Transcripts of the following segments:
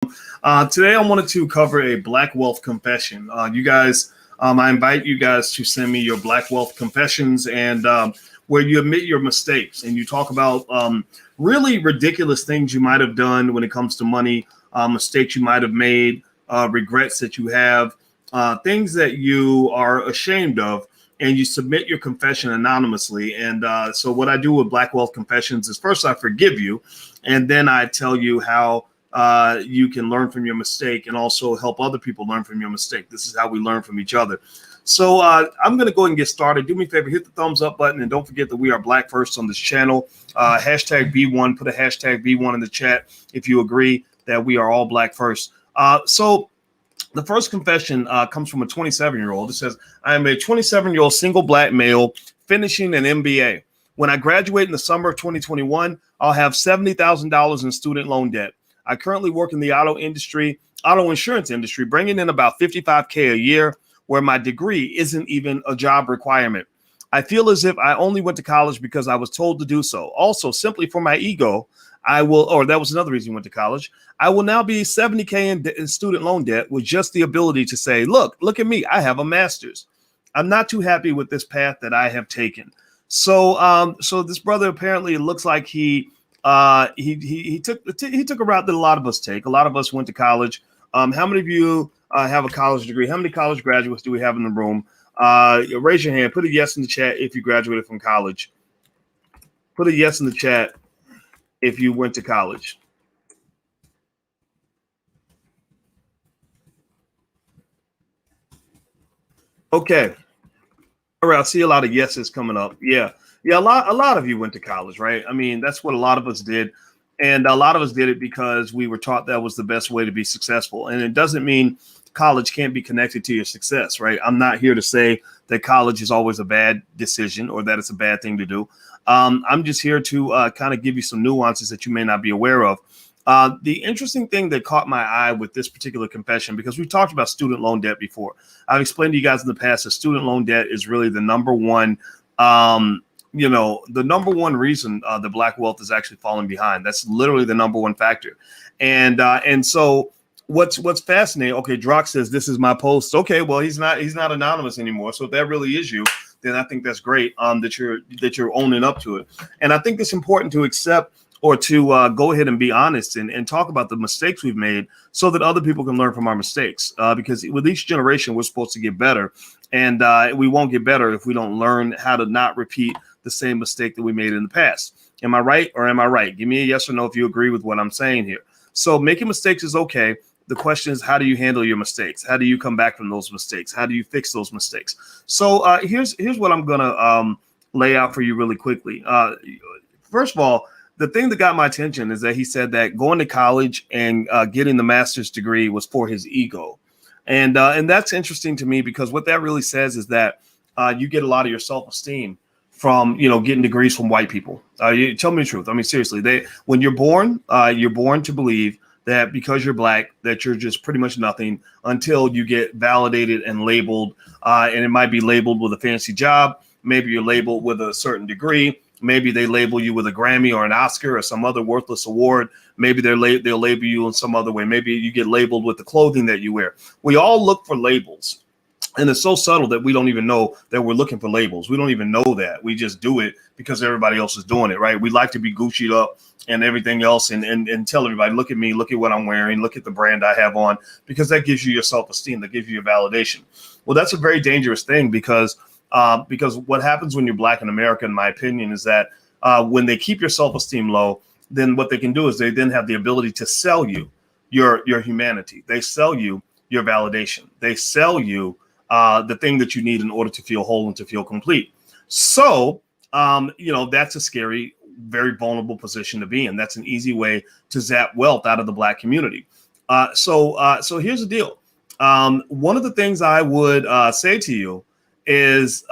Today I wanted to cover a Black Wealth confession. You guys, I invite you guys to send me your Black Wealth confessions and where you admit your mistakes and you talk about really ridiculous things you might have done when it comes to money, mistakes you might have made, regrets that you have, things that you are ashamed of. And you submit your confession anonymously. And so what I do with Black Wealth Confessions is first I forgive you, and then I tell you how you can learn from your mistake and also help other people learn from your mistake. This is how we learn from each other. So I'm going to go ahead and get started. Do me a favor, hit the thumbs up button, and don't forget that we are Black First on this channel. Hashtag B1, put a hashtag B1 in the chat if you agree that we are all Black First. So the first confession comes from a 27-year-old. It says, I am a 27-year-old single Black male finishing an MBA. When I graduate in the summer of 2021, I'll have $70,000 in student loan debt. I currently work in the auto insurance industry, bringing in about $55K a year, where my degree isn't even a job requirement. I feel as if I only went to college because I was told to do so. Also, simply for my ego, that was another reason you went to college. I will now be $70K in student loan debt with just the ability to say, look at me. I have a master's. I'm not too happy with this path that I have taken. So this brother apparently looks like he took a route that a lot of us take. A lot of us went to college. How many of you have a college degree? How many college graduates do we have in the room? Raise your hand. Put a yes in the chat if you graduated from college. Put a yes in the chat if you went to college. Okay. All right. I see a lot of yeses coming up. Yeah. A lot of you went to college, right? I mean, that's what a lot of us did. And a lot of us did it because we were taught that was the best way to be successful. And it doesn't mean college can't be connected to your success, right? I'm not here to say that college is always a bad decision or that it's a bad thing to do. I'm just here to kind of give you some nuances that you may not be aware of. The interesting thing that caught my eye with this particular confession, because we've talked about student loan debt before. I've explained to you guys in the past that student loan debt is really the number one, the number one reason the Black wealth is actually falling behind. That's literally the number one factor. And so what's fascinating. Okay, Drock says this is my post. Okay, well he's not anonymous anymore. So if that really is you, then I think that's great. That you're owning up to it. And I think it's important to accept or to go ahead and be honest and talk about the mistakes we've made so that other people can learn from our mistakes. Because with each generation, we're supposed to get better. And we won't get better if we don't learn how to not repeat the same mistake that we made in the past. Am I right or am I right? Give me a yes or no if you agree with what I'm saying here. So making mistakes is okay. The question is, how do you handle your mistakes? How do you come back from those mistakes? How do you fix those mistakes? So here's what I'm going to lay out for you really quickly. First of all, the thing that got my attention is that he said that going to college and getting the master's degree was for his ego. And that's interesting to me because what that really says is that you get a lot of your self-esteem from, getting degrees from white people. You tell me the truth. I mean, seriously, when you're born to believe that because you're Black, that you're just pretty much nothing until you get validated and labeled. And it might be labeled with a fancy job. Maybe you're labeled with a certain degree. Maybe they label you with a Grammy or an Oscar or some other worthless award. Maybe they'll label you in some other way. Maybe you get labeled with the clothing that you wear. We all look for labels. And it's so subtle that we don't even know that we're looking for labels. We don't even know that. We just do it because everybody else is doing it, right? We like to be Gucci'd up and everything else and tell everybody, look at me, look at what I'm wearing, look at the brand I have on, because that gives you your self-esteem, that gives you your validation. Well, that's a very dangerous thing because what happens when you're Black in America, in my opinion, is that when they keep your self-esteem low, then what they can do is they then have the ability to sell you your humanity. They sell you your validation. They sell you the thing that you need in order to feel whole and to feel complete. So, that's a scary, very vulnerable position to be in. That's an easy way to zap wealth out of the Black community. So here's the deal. One of the things I would say to you is,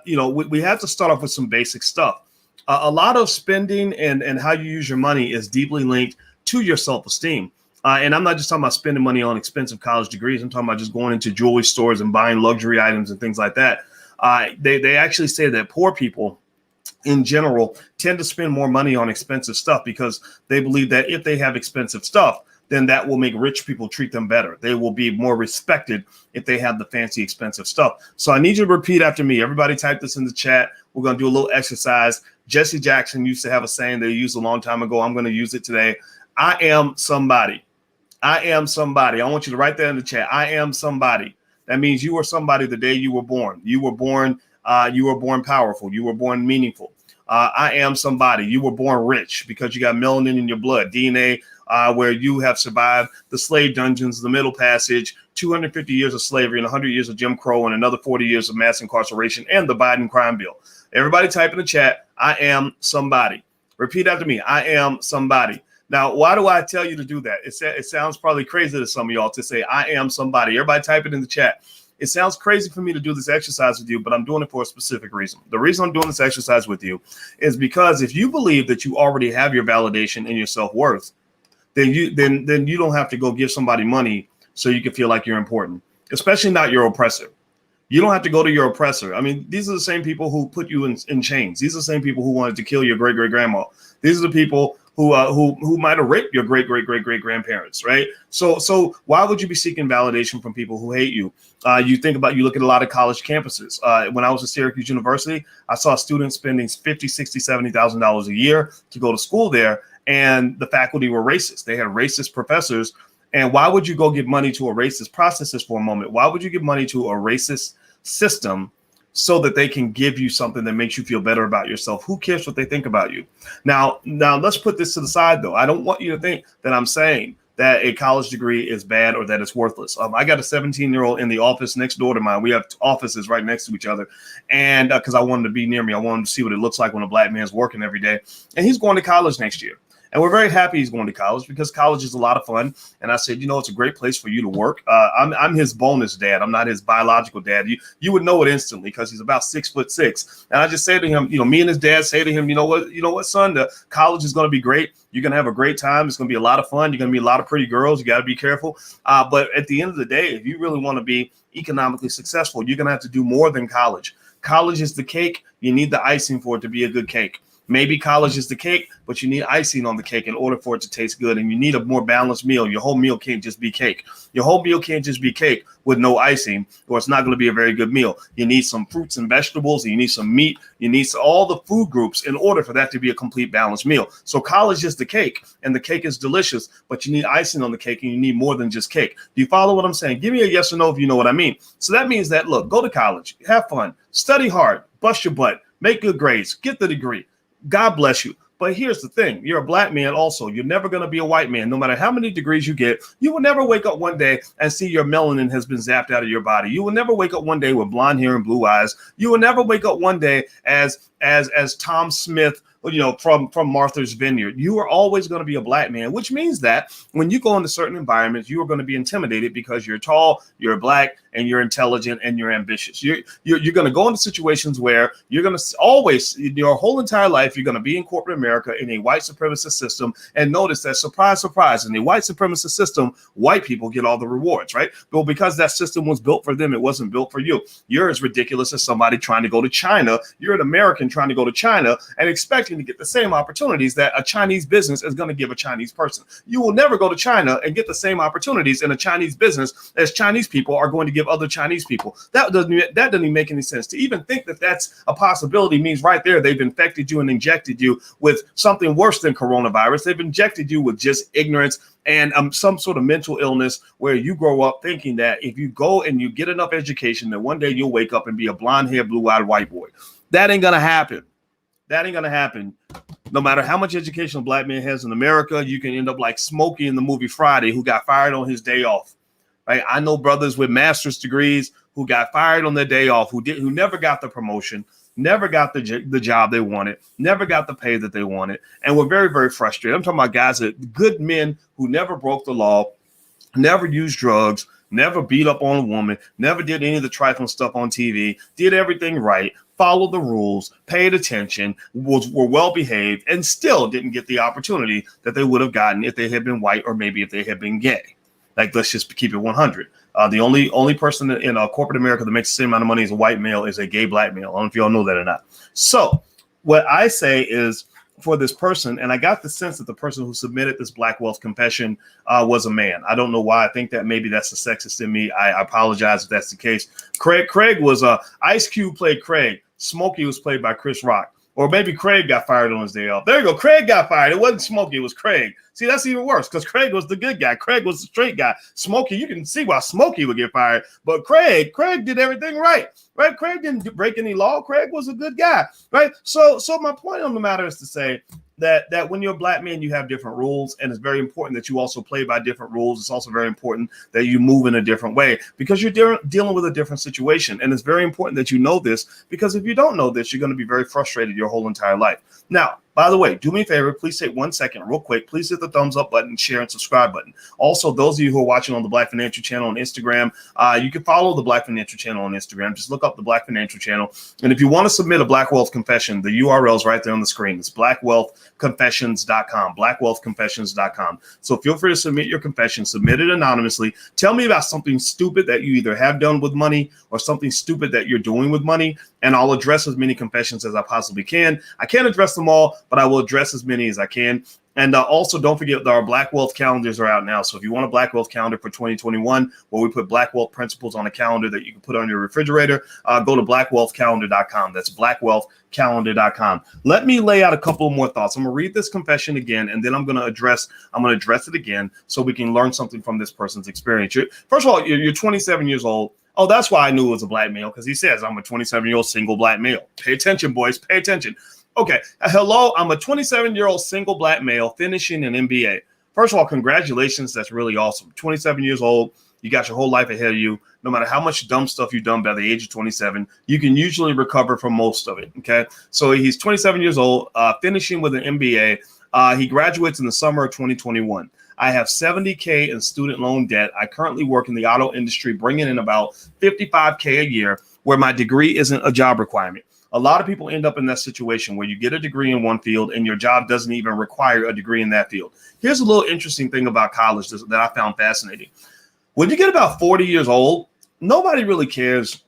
we have to start off with some basic stuff. A lot of spending and how you use your money is deeply linked to your self-esteem. And I'm not just talking about spending money on expensive college degrees. I'm talking about just going into jewelry stores and buying luxury items and things like that. They actually say that poor people in general tend to spend more money on expensive stuff because they believe that if they have expensive stuff, then that will make rich people treat them better. They will be more respected if they have the fancy, expensive stuff. So I need you to repeat after me. Everybody type this in the chat. We're going to do a little exercise. Jesse Jackson used to have a saying they used a long time ago. I'm going to use it today. I am somebody. I am somebody. I want you to write that in the chat. I am somebody. That means you were somebody the day you were born. You were born powerful. You were born meaningful. I am somebody. You were born rich because you got melanin in your blood, DNA, where you have survived the slave dungeons, the Middle Passage, 250 years of slavery and 100 years of Jim Crow and another 40 years of mass incarceration and the Biden crime bill. Everybody type in the chat, I am somebody. Repeat after me. I am somebody. Now, why do I tell you to do that? It sounds probably crazy to some of y'all to say, I am somebody. Everybody type it in the chat. It sounds crazy for me to do this exercise with you, but I'm doing it for a specific reason. The reason I'm doing this exercise with you is because if you believe that you already have your validation and your self-worth, then you don't have to go give somebody money so you can feel like you're important, especially not your oppressor. You don't have to go to your oppressor. I mean, these are the same people who put you in chains. These are the same people who wanted to kill your great-great-grandma. These are the people who might have raped your great-great-great-great-grandparents, right? So why would you be seeking validation from people who hate you? You look at a lot of college campuses. When I was at Syracuse University, I saw students spending $50,000, $60,000, $70,000 a year to go to school there, and the faculty were racist. They had racist professors. And why would you go give money to a racist? Process this for a moment. Why would you give money to a racist system so that they can give you something that makes you feel better about yourself? Who cares what they think about you? Now let's put this to the side, though. I don't want you to think that I'm saying that a college degree is bad or that it's worthless. I got a 17-year-old in the office next door to mine. We have offices right next to each other. And because I wanted to be near me, I wanted to see what it looks like when a black man's working every day. And he's going to college next year. And we're very happy he's going to college because college is a lot of fun. And I said, it's a great place for you to work. I'm his bonus dad. I'm not his biological dad. You would know it instantly because he's about 6'6". And I just say to him, me and his dad say to him, you know what, son, the college is going to be great. You're going to have a great time. It's going to be a lot of fun. You're going to meet a lot of pretty girls. You got to be careful. But at the end of the day, if you really want to be economically successful, you're going to have to do more than college. College is the cake. You need the icing for it to be a good cake. Maybe college is the cake, but you need icing on the cake in order for it to taste good. And you need a more balanced meal. Your whole meal can't just be cake. Your whole meal can't just be cake with no icing, or it's not going to be a very good meal. You need some fruits and vegetables. And you need some meat. You need all the food groups in order for that to be a complete balanced meal. So college is the cake, and the cake is delicious, but you need icing on the cake, and you need more than just cake. Do you follow what I'm saying? Give me a yes or no if you know what I mean. So that means that, look, go to college, have fun, study hard, bust your butt, make good grades, get the degree. God bless you. But here's the thing. You're a black man also. You're never going to be a white man. No matter how many degrees you get, you will never wake up one day and see your melanin has been zapped out of your body. You will never wake up one day with blonde hair and blue eyes. You will never wake up one day as Tom Smith, from Martha's Vineyard. You are always going to be a black man, which means that when you go into certain environments, you are going to be intimidated because you're tall, you're black, and you're intelligent, and you're ambitious. You're going to go into situations where you're going to always, your whole entire life, you're going to be in corporate America in a white supremacist system. And notice that, surprise, surprise, in the white supremacist system, white people get all the rewards, right? Well, because that system was built for them, it wasn't built for you. You're as ridiculous as somebody trying to go to China. You're an American trying to go to China and expecting to get the same opportunities that a Chinese business is going to give a Chinese person. You will never go to China and get the same opportunities in a Chinese business as Chinese people are going to give other Chinese people. That doesn't even make any sense. To even think that that's a possibility means right there they've infected you and injected you with something worse than coronavirus. They've injected you with just ignorance and some sort of mental illness where you grow up thinking that if you go and you get enough education, that one day you'll wake up and be a blonde-haired, blue-eyed white boy. That ain't going to happen. That ain't going to happen. No matter how much education a black man has in America, you can end up like Smokey in the movie Friday, who got fired on his day off. Right? I know brothers with master's degrees who got fired on their day off, who never got the promotion, never got the job they wanted, never got the pay that they wanted, and were very, very frustrated. I'm talking about guys that good men who never broke the law, never used drugs, never beat up on a woman, never did any of the trifling stuff on TV, did everything right, followed the rules, paid attention, were well behaved, and still didn't get the opportunity that they would have gotten if they had been white or maybe if they had been gay. Like, let's just keep it 100. The only person in corporate America that makes the same amount of money as a white male is a gay black male. I don't know if y'all know that or not. So what I say is, for this person, and I got the sense that the person who submitted this Black Wealth confession was a man. I don't know why. I think that maybe that's the sexist in me. I apologize if that's the case. Craig was Ice Cube played Craig. Smokey was played by Chris Rock. Or maybe Craig got fired on his day off. There you go. Craig got fired. It wasn't Smokey. It was Craig. See, that's even worse because Craig was the good guy. Craig was the straight guy. Smokey, you can see why Smokey would get fired. But Craig did everything right. Right? Craig didn't break any law. Craig was a good guy. Right? So my point on the matter is to say that when you're a Black man, you have different rules, and it's very important that you also play by different rules. It's also very important that you move in a different way because you're dealing with a different situation. And it's very important that you know this, because if you don't know this, you're going to be very frustrated your whole entire life. Now, by the way, do me a favor, please take 1 second real quick. Please hit the thumbs up button, share, and subscribe button. Also, those of you who are watching on the Black Financial Channel on Instagram, you can follow the Black Financial Channel on Instagram. Just look up the Black Financial Channel. And if you want to submit a Black Wealth confession, the URL is right there on the screen. It's blackwealthconfessions.com, blackwealthconfessions.com. So feel free to submit your confession, submit it anonymously. Tell me about something stupid that you either have done with money or something stupid that you're doing with money, and I'll address as many confessions as I possibly can. I can't address them all, but I will address as many as I can. And also, don't forget that our Black Wealth calendars are out now. So if you want a Black Wealth calendar for 2021, where we put Black Wealth principles on a calendar that you can put on your refrigerator, go to blackwealthcalendar.com. That's blackwealthcalendar.com. Let me lay out a couple more thoughts. I'm going to read this confession again, and then I'm going to address it again so we can learn something from this person's experience. First of all, you're 27 years old. Oh, that's why I knew it was a Black male, because he says, I'm a 27-year-old single Black male. Pay attention, boys. Pay attention. Okay. Hello. I'm a 27-year-old single Black male finishing an MBA. First of all, congratulations. That's really awesome. 27 years old. You got your whole life ahead of you. No matter how much dumb stuff you've done by the age of 27, you can usually recover from most of it. Okay. So he's 27 years old, finishing with an MBA. He graduates in the summer of 2021. I have $70K in student loan debt. I currently work in the auto industry, bringing in about $55K a year, where my degree isn't a job requirement. A lot of people end up in that situation where you get a degree in one field and your job doesn't even require a degree in that field. Here's a little interesting thing about college that I found fascinating. When you get about 40 years old, nobody really cares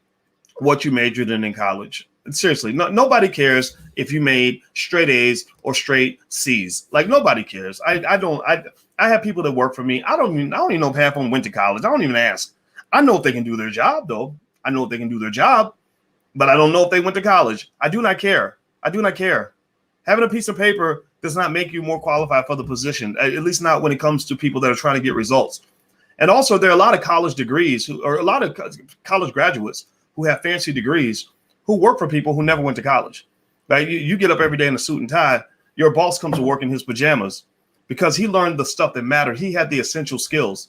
what you majored in college. Seriously, nobody cares if you made straight A's or straight C's. Like, nobody cares. I have people that work for me. I don't even know if half of them went to college. I don't even ask. I know if they can do their job, though. I know if they can do their job, but I don't know if they went to college. I do not care. I do not care. Having a piece of paper does not make you more qualified for the position, at least not when it comes to people that are trying to get results. And also, there are a lot of college degrees or a lot of college graduates who have fancy degrees who work for people who never went to college. Right? You get up every day in a suit and tie. Your boss comes to work in his pajamas because he learned the stuff that mattered. He had the essential skills.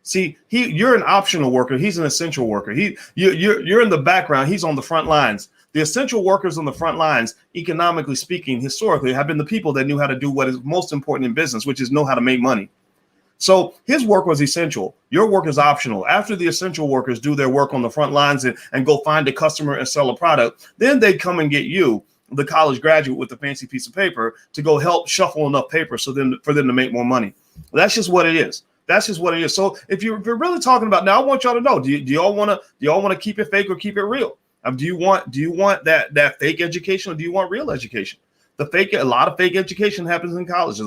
See, you're an optional worker. He's an essential worker. You're in the background. He's on the front lines. The essential workers on the front lines, economically speaking, historically, have been the people that knew how to do what is most important in business, which is know how to make money. So his work was essential. Your work is optional. After the essential workers do their work on the front lines and go find a customer and sell a product, then they come and get you, the college graduate with the fancy piece of paper, to go help shuffle enough paper for them to make more money. That's just what it is. That's just what it is. So if you're really talking about, now I want y'all to know, do y'all want to keep it fake or keep it real? Do you want that fake education, or do you want real education? A lot of fake education happens in colleges.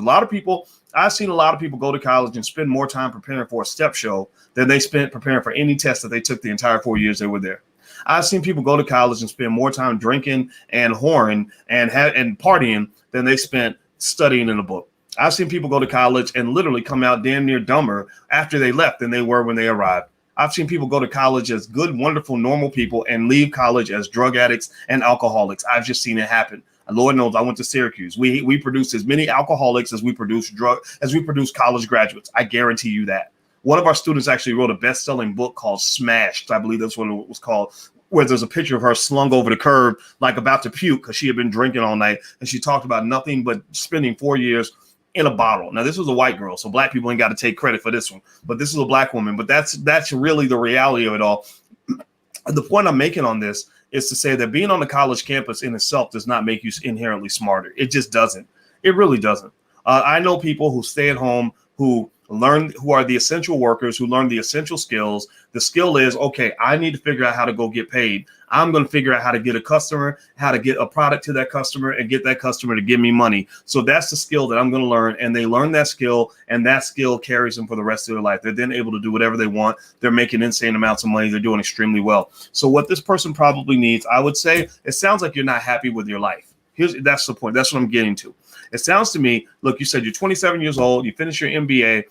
I've seen a lot of people go to college and spend more time preparing for a step show than they spent preparing for any test that they took the entire 4 years they were there. I've seen people go to college and spend more time drinking and whoring and partying than they spent studying in a book. I've seen people go to college and literally come out damn near dumber after they left than they were when they arrived. I've seen people go to college as good, wonderful, normal people and leave college as drug addicts and alcoholics. I've just seen it happen. And Lord knows I went to Syracuse. We produce as many alcoholics as we produce college graduates. I guarantee you that. One of our students actually wrote a best-selling book called Smashed. I believe that's what it was called, where there's a picture of her slung over the curb, like about to puke because she had been drinking all night. And she talked about nothing but spending 4 years in a bottle. Now, this was a white girl, so black people ain't got to take credit for this one. But this is a black woman. But that's really the reality of it all. The point I'm making on this is to say that being on the college campus in itself does not make you inherently smarter. It just doesn't. It really doesn't. I know people who stay at home, who learn who are the essential workers, who learn the essential skills. The skill is, okay, I need to figure out how to go get paid. I'm going to figure out how to get a customer, how to get a product to that customer and get that customer to give me money. So that's the skill that I'm going to learn. And they learn that skill, and that skill carries them for the rest of their life. They're then able to do whatever they want. They're making insane amounts of money. They're doing extremely well. So what this person probably needs, I would say, it sounds like you're not happy with your life. That's the point. That's what I'm getting to. It sounds to me, look, you said you're 27 years old, you finished your MBA,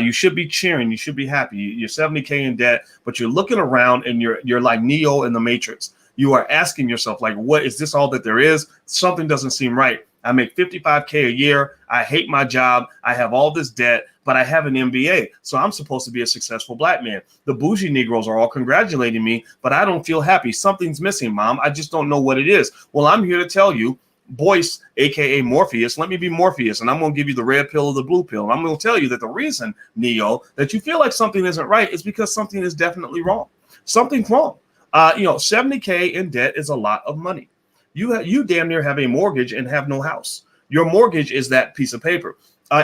you should be cheering, you should be happy. You're 70K in debt, but you're looking around and you're like Neo in the Matrix. You are asking yourself, like, what is this all that there is? Something doesn't seem right. I make 55K a year. I hate my job. I have all this debt, but I have an MBA. So I'm supposed to be a successful black man. The bougie Negroes are all congratulating me, but I don't feel happy. Something's missing, Mom. I just don't know what it is. Well, I'm here to tell you, Boyce, aka Morpheus, let me be Morpheus, and I'm going to give you the red pill or the blue pill. And I'm going to tell you that the reason, Neo, that you feel like something isn't right is because something is definitely wrong. Something's wrong. 70K in debt is a lot of money. You damn near have a mortgage and have no house. Your mortgage is that piece of paper.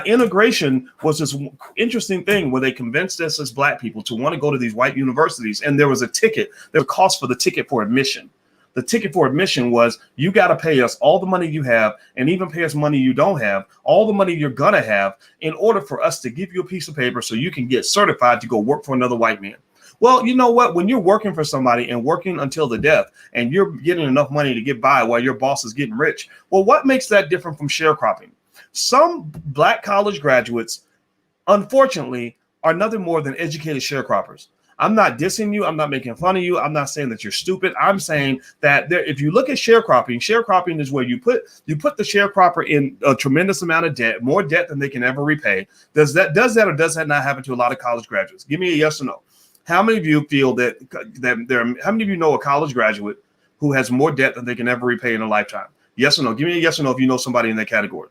Integration was this interesting thing where they convinced us as black people to want to go to these white universities, and there was a ticket. There was a cost for the ticket for admission. The ticket for admission was, you got to pay us all the money you have, and even pay us money you don't have, all the money you're going to have, in order for us to give you a piece of paper so you can get certified to go work for another white man. Well, you know what? When you're working for somebody and working until the death, and you're getting enough money to get by while your boss is getting rich, well, what makes that different from sharecropping? Some black college graduates, unfortunately, are nothing more than educated sharecroppers. I'm not dissing you. I'm not making fun of you. I'm not saying that you're stupid. I'm saying that if you look at sharecropping is where you put the sharecropper in a tremendous amount of debt, more debt than they can ever repay. Does that or does that not happen to a lot of college graduates? Give me a yes or no. How many of you feel that how many of you know a college graduate who has more debt than they can ever repay in a lifetime? Yes or no? Give me a yes or no if you know somebody in that category.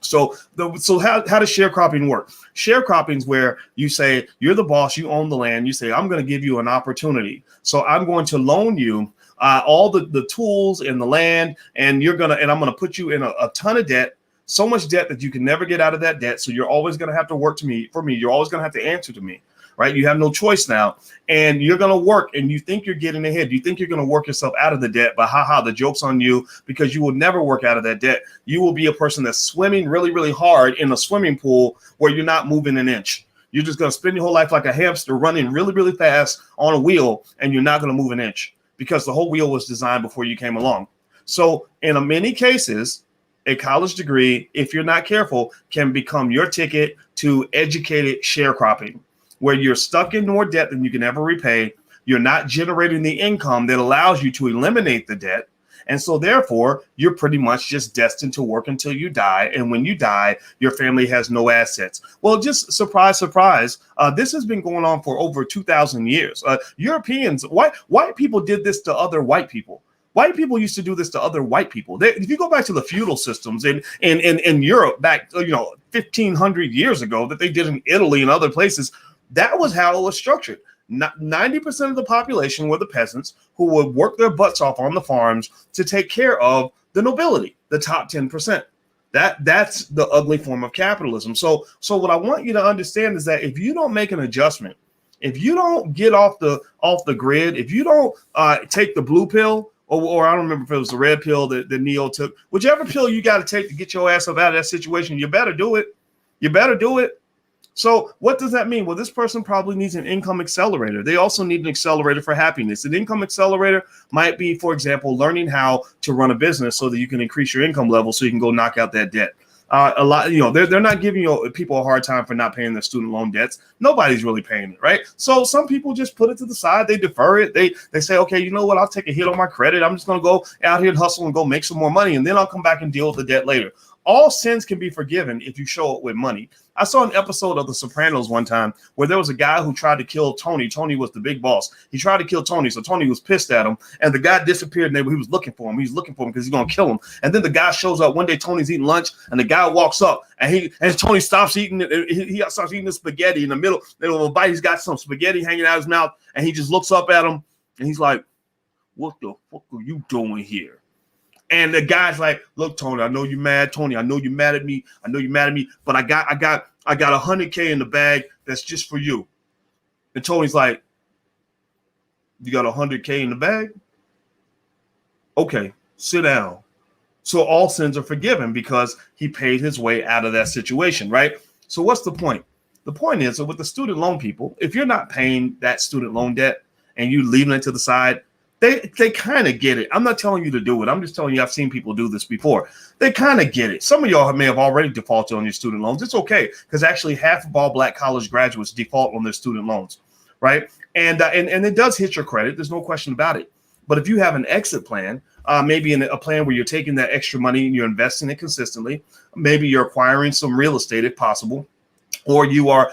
So how does sharecropping work? Sharecropping is where you say, you're the boss, you own the land. You say, I'm going to give you an opportunity. So I'm going to loan you all the tools and the land, and I'm going to put you in a ton of debt, so much debt that you can never get out of that debt. So you're always going to have to work for me. You're always going to have to answer to me. Right? You have no choice now, and you're going to work, and you think you're getting ahead. You think you're going to work yourself out of the debt, but the joke's on you, because you will never work out of that debt. You will be a person that's swimming really, really hard in a swimming pool where you're not moving an inch. You're just going to spend your whole life like a hamster running really, really fast on a wheel, and you're not going to move an inch because the whole wheel was designed before you came along. So in many cases, a college degree, if you're not careful, can become your ticket to educated sharecropping, where you're stuck in more debt than you can ever repay. You're not generating the income that allows you to eliminate the debt. And so therefore, you're pretty much just destined to work until you die. And when you die, your family has no assets. Well, just surprise, surprise. This has been going on for over 2,000 years. Europeans, white people did this to other white people. White people used to do this to other white people. If you go back to the feudal systems in Europe back 1,500 years ago that they did in Italy and other places, that was how it was structured. 90% of the population were the peasants who would work their butts off on the farms to take care of the nobility, the top 10%. That's the ugly form of capitalism. So what I want you to understand is that if you don't make an adjustment, if you don't get off the grid, if you don't take the blue pill, or I don't remember if it was the red pill that Neo took, whichever pill you got to take to get your ass up out of that situation, you better do it. You better do it. So what does that mean? Well, this person probably needs an income accelerator. They also need an accelerator for happiness. An income accelerator might be, for example, learning how to run a business so that you can increase your income level so you can go knock out that debt. A lot, they're not giving people a hard time for not paying their student loan debts. Nobody's really paying it, right? So some people just put it to the side. They defer it. They say, okay, you know what? I'll take a hit on my credit. I'm just going to go out here and hustle and go make some more money, and then I'll come back and deal with the debt later. All sins can be forgiven if you show up with money. I saw an episode of The Sopranos one time where there was a guy who tried to kill Tony. Tony was the big boss. He tried to kill Tony, so Tony was pissed at him, and the guy disappeared, and he was looking for him. He was looking for him because he's going to kill him. And then the guy shows up one day. Tony's eating lunch, and the guy walks up, and Tony stops eating it. He starts eating the spaghetti in the middle of a bite. He's got some spaghetti hanging out of his mouth, and he just looks up at him, and he's like, "What the fuck are you doing here?" And the guy's like, "Look, Tony, I know you're mad. Tony, I know you're mad at me. But I got I got $100K in the bag that's just for you. And Tony's like, you got $100K in the bag? Okay, sit down. So all sins are forgiven because he paid his way out of that situation, right? So what's the point? The point is that with the student loan people, if you're not paying that student loan debt and you leaving it to the side, they kind of get it. I'm not telling you to do it. I'm just telling you I've seen people do this before. They kind of get it. Some of y'all may have already defaulted on your student loans. It's okay, because actually half of all Black college graduates default on their student loans, right? And it does hit your credit. There's no question about it. But if you have an exit plan, maybe in a plan where you're taking that extra money and you're investing it consistently, maybe you're acquiring some real estate if possible, or you're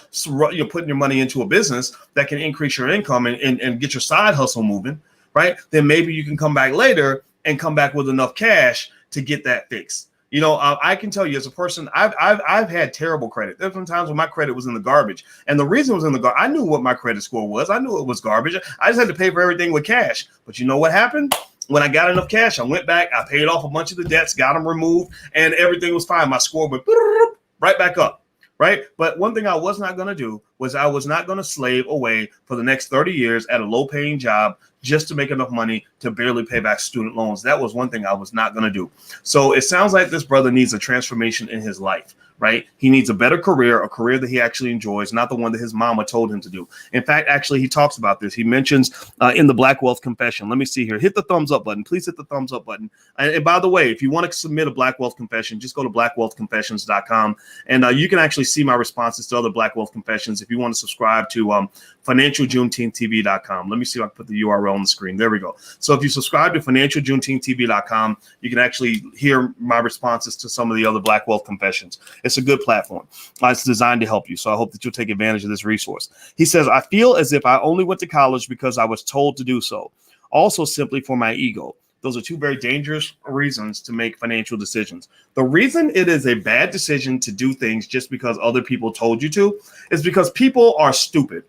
putting your money into a business that can increase your income and get your side hustle moving, right? Then maybe you can come back later and come back with enough cash to get that fixed. You know, I can tell you as a person, I've had terrible credit. There's been times when my credit was in the garbage, and the reason it was in the garbage, I knew what my credit score was. I knew it was garbage. I just had to pay for everything with cash. But you know what happened? When I got enough cash, I went back, I paid off a bunch of the debts, got them removed, and everything was fine. My score went right back up. Right. But one thing I was not going to do was I was not going to slave away for the next 30 years at a low paying job just to make enough money to barely pay back student loans. That was one thing I was not going to do. So it sounds like this brother needs a transformation in his life. Right. He needs a better career, a career that he actually enjoys, not the one that his mama told him to do. In fact, actually, he talks about this. He mentions in the Black Wealth Confession. Let me see here. Hit the thumbs up button. Please hit the thumbs up button. And by the way, if you want to submit a Black Wealth Confession, just go to blackwealthconfessions.com. And you can actually see my responses to other Black Wealth Confessions if you want to subscribe to financialjuneteenth.tv.com. Let me see if I can put the URL on the screen. There we go. So if you subscribe to financialjuneteenth.tv.com, you can actually hear my responses to some of the other Black Wealth Confessions. It's a good platform. It's designed to help you. So I hope that you'll take advantage of this resource. He says, I feel as if I only went to college because I was told to do so. Also simply for my ego. Those are two very dangerous reasons to make financial decisions. The reason it is a bad decision to do things just because other people told you to is because people are stupid.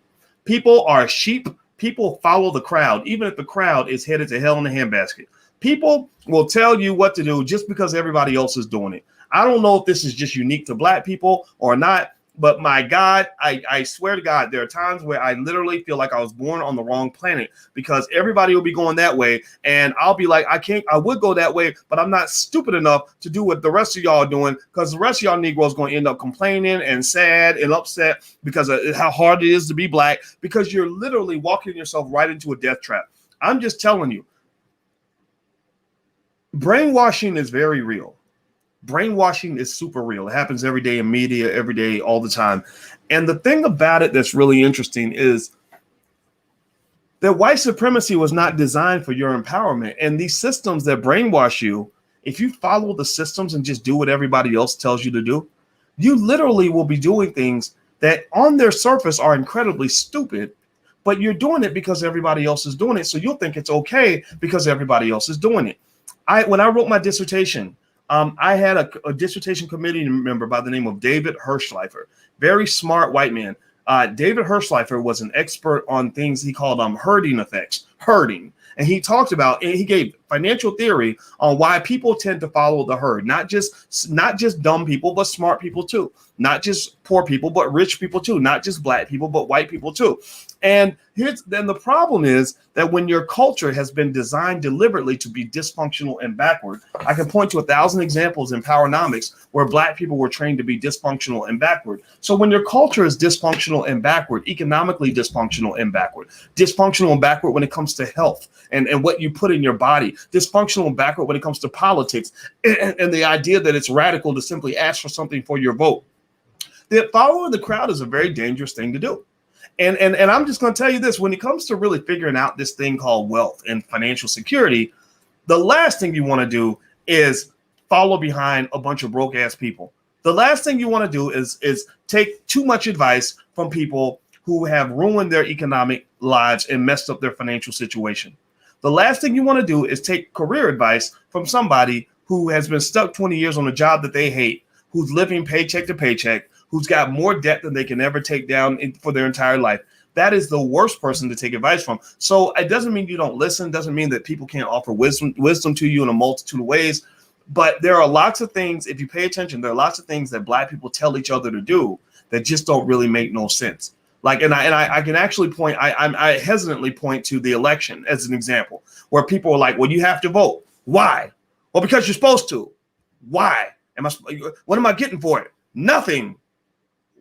People are sheep. People follow the crowd, even if the crowd is headed to hell in a handbasket. People will tell you what to do just because everybody else is doing it. I don't know if this is just unique to Black people or not, but my God, I swear to God, there are times where I literally feel like I was born on the wrong planet because everybody will be going that way. And I'll be like, I would go that way, but I'm not stupid enough to do what the rest of y'all are doing, because the rest of y'all Negroes going to end up complaining and sad and upset because of how hard it is to be Black, because you're literally walking yourself right into a death trap. I'm just telling you, brainwashing is very real. Brainwashing is super real. It happens every day in media, every day, all the time. And the thing about it that's really interesting is that white supremacy was not designed for your empowerment. And these systems that brainwash you, if you follow the systems and just do what everybody else tells you to do, you literally will be doing things that on their surface are incredibly stupid, but you're doing it because everybody else is doing it. So you'll think it's okay because everybody else is doing it. When I wrote my dissertation, I had a dissertation committee member by the name of David Hirschleifer, very smart white man. David Hirschleifer was an expert on things he called herding effects, herding. And he talked about, and he gave financial theory on why people tend to follow the herd, not just dumb people, but smart people too, not just poor people, but rich people too, not just Black people, but white people too. And then the problem is that when your culture has been designed deliberately to be dysfunctional and backward, I can point to 1,000 examples in Powernomics where Black people were trained to be dysfunctional and backward. So when your culture is dysfunctional and backward, economically dysfunctional and backward when it comes to health and what you put in your body, dysfunctional and backward when it comes to politics and the idea that it's radical to simply ask for something for your vote, that following the crowd is a very dangerous thing to do. And I'm just going to tell you this, when it comes to really figuring out this thing called wealth and financial security, the last thing you want to do is follow behind a bunch of broke ass people. The last thing you want to do is take too much advice from people who have ruined their economic lives and messed up their financial situation. The last thing you want to do is take career advice from somebody who has been stuck 20 years on a job that they hate, who's living paycheck to paycheck, who's got more debt than they can ever take down for their entire life. That is the worst person to take advice from. So it doesn't mean you don't listen, doesn't mean that people can't offer wisdom to you in a multitude of ways. But there are lots of things, if you pay attention, there are lots of things that Black people tell each other to do that just don't really make no sense. Like, and I can actually point, I hesitantly point to the election as an example, where people are like, well, you have to vote. Why? Well, because you're supposed to. Why? What am I getting for it? Nothing.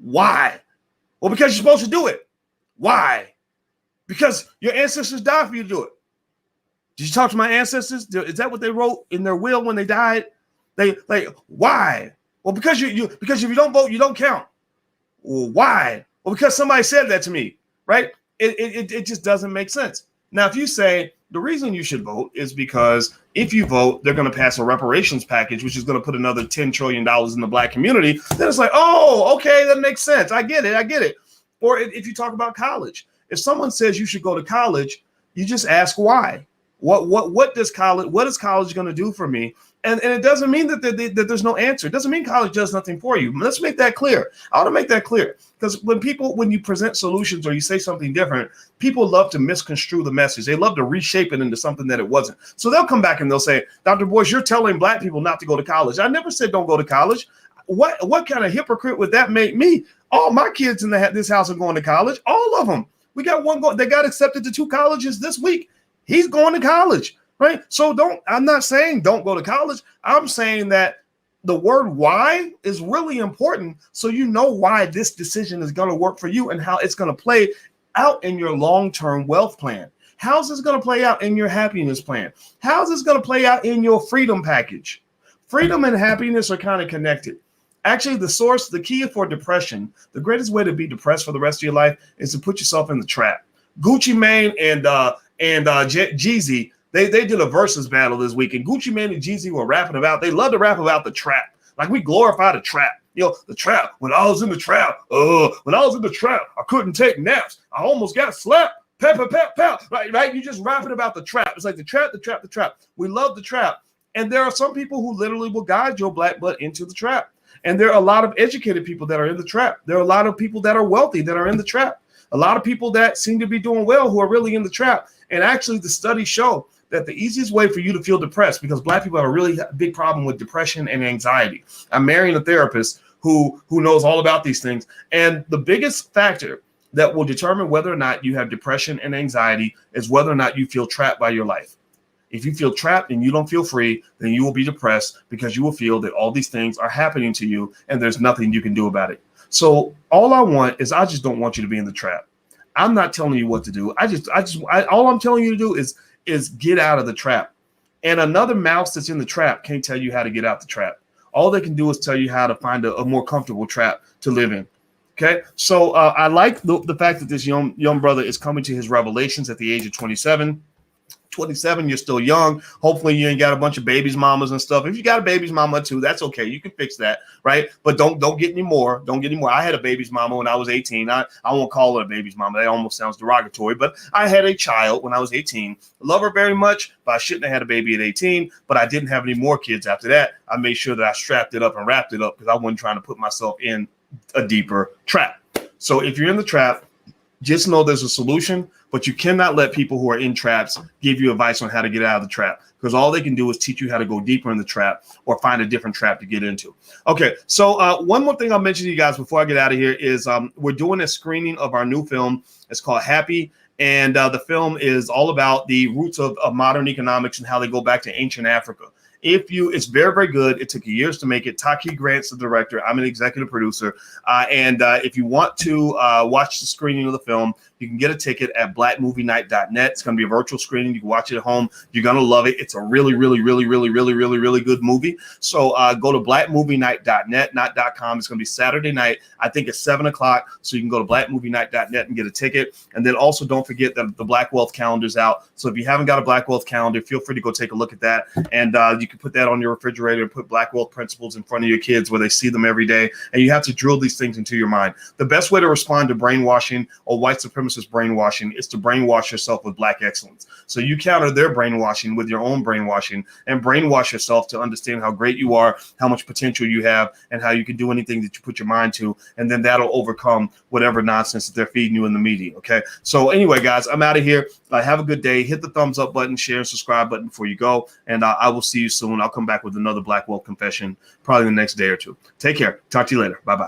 Why? Well, because you're supposed to do it. Why? Because your ancestors died for you to do it. Did you talk to my ancestors? Is that what they wrote in their will when they died? They like, why? Well, because because if you don't vote, you don't count. Well, why? Well, because somebody said that to me, right? It just doesn't make sense. Now, if you say the reason you should vote is because if you vote, they're going to pass a reparations package, which is going to put another $10 trillion in the black community, then it's like, oh, okay, that makes sense. I get it. Or if you talk about college, if someone says you should go to college, you just ask why. What is college going to do for me? And it doesn't mean that there's no answer. It doesn't mean college does nothing for you. Let's make that clear. I want to make that clear, because when you present solutions or you say something different, people love to misconstrue the message. They love to reshape it into something that it wasn't. So they'll come back and they'll say, Dr. Boyce, you're telling black people not to go to college. I never said don't go to college. What kind of hypocrite would that make me? All my kids in this house are going to college. All of them. We got one going. They got accepted to 2 colleges this week. He's going to college. Right. So I'm not saying don't go to college. I'm saying that the word why is really important. So you know why this decision is going to work for you and how it's going to play out in your long-term wealth plan. How's this going to play out in your happiness plan? How's this going to play out in your freedom package? Freedom and happiness are kind of connected. Actually, the key for depression, the greatest way to be depressed for the rest of your life is to put yourself in the trap. Gucci Mane and Jeezy, They did a versus battle this week, and Gucci Mane and Jeezy were rapping about. They love to rap about the trap, like we glorify the trap. The trap. When I was in the trap, I couldn't take naps. I almost got slapped. Pep. Right. You just rapping about the trap. It's like the trap. We love the trap, and there are some people who literally will guide your black butt into the trap. And there are a lot of educated people that are in the trap. There are a lot of people that are wealthy that are in the trap. A lot of people that seem to be doing well who are really in the trap. And actually, the studies show that the easiest way for you to feel depressed, because black people have a really big problem with depression and anxiety. I'm marrying a therapist who knows all about these things. And the biggest factor that will determine whether or not you have depression and anxiety is whether or not you feel trapped by your life. If you feel trapped and you don't feel free, then you will be depressed, because you will feel that all these things are happening to you and there's nothing you can do about it. So all I just don't want you to be in the trap. I'm not telling you what to do. All I'm telling you to do is get out of the trap. And another mouse that's in the trap can't tell you how to get out the trap. All they can do is tell you how to find a more comfortable trap to live in. Okay. So I like the fact that this young brother is coming to his revelations at the age of 27. 27, you're still young. Hopefully you ain't got a bunch of babies mamas and stuff. If you got a baby's mama too, that's okay. You can fix that, right? But don't get any more. Don't get any more. I had a baby's mama when I was 18. I won't call her a baby's mama. That almost sounds derogatory, but I had a child when I was 18. Love her very much, but I shouldn't have had a baby at 18. But I didn't have any more kids after that. I made sure that I strapped it up and wrapped it up, because I wasn't trying to put myself in a deeper trap. So if you're in the trap, just know there's a solution, but you cannot let people who are in traps give you advice on how to get out of the trap, because all they can do is teach you how to go deeper in the trap or find a different trap to get into. Okay, so one more thing I'll mention to you guys before I get out of here is we're doing a screening of our new film. It's called Happy, and the film is all about the roots of modern economics and how they go back to ancient Africa. It's very, very good. It took years to make it. Taki Grant's the director. I'm an executive producer. And if you want to watch the screening of the film, you can get a ticket at blackmovienight.net. It's going to be a virtual screening. You can watch it at home. You're going to love it. It's a really, really, really, really, really, really, really good movie. So go to blackmovienight.net, not .com. It's going to be Saturday night. I think it's 7 o'clock. So you can go to blackmovienight.net and get a ticket. And then also don't forget that the Black Wealth Calendar is out. So if you haven't got a Black Wealth Calendar, feel free to go take a look at that. And you can put that on your refrigerator and put Black Wealth principles in front of your kids where they see them every day. And you have to drill these things into your mind. The best way to respond to brainwashing or white supremacist brainwashing is to brainwash yourself with Black excellence. So you counter their brainwashing with your own brainwashing and brainwash yourself to understand how great you are, how much potential you have, and how you can do anything that you put your mind to. And then that'll overcome whatever nonsense that they're feeding you in the media. Okay. So anyway, guys, I'm out of here. Have a good day. Hit the thumbs up button, share, and subscribe button before you go. And I will see you soon. I'll come back with another Black Wealth confession probably the next day or two. Take care. Talk to you later. Bye-bye.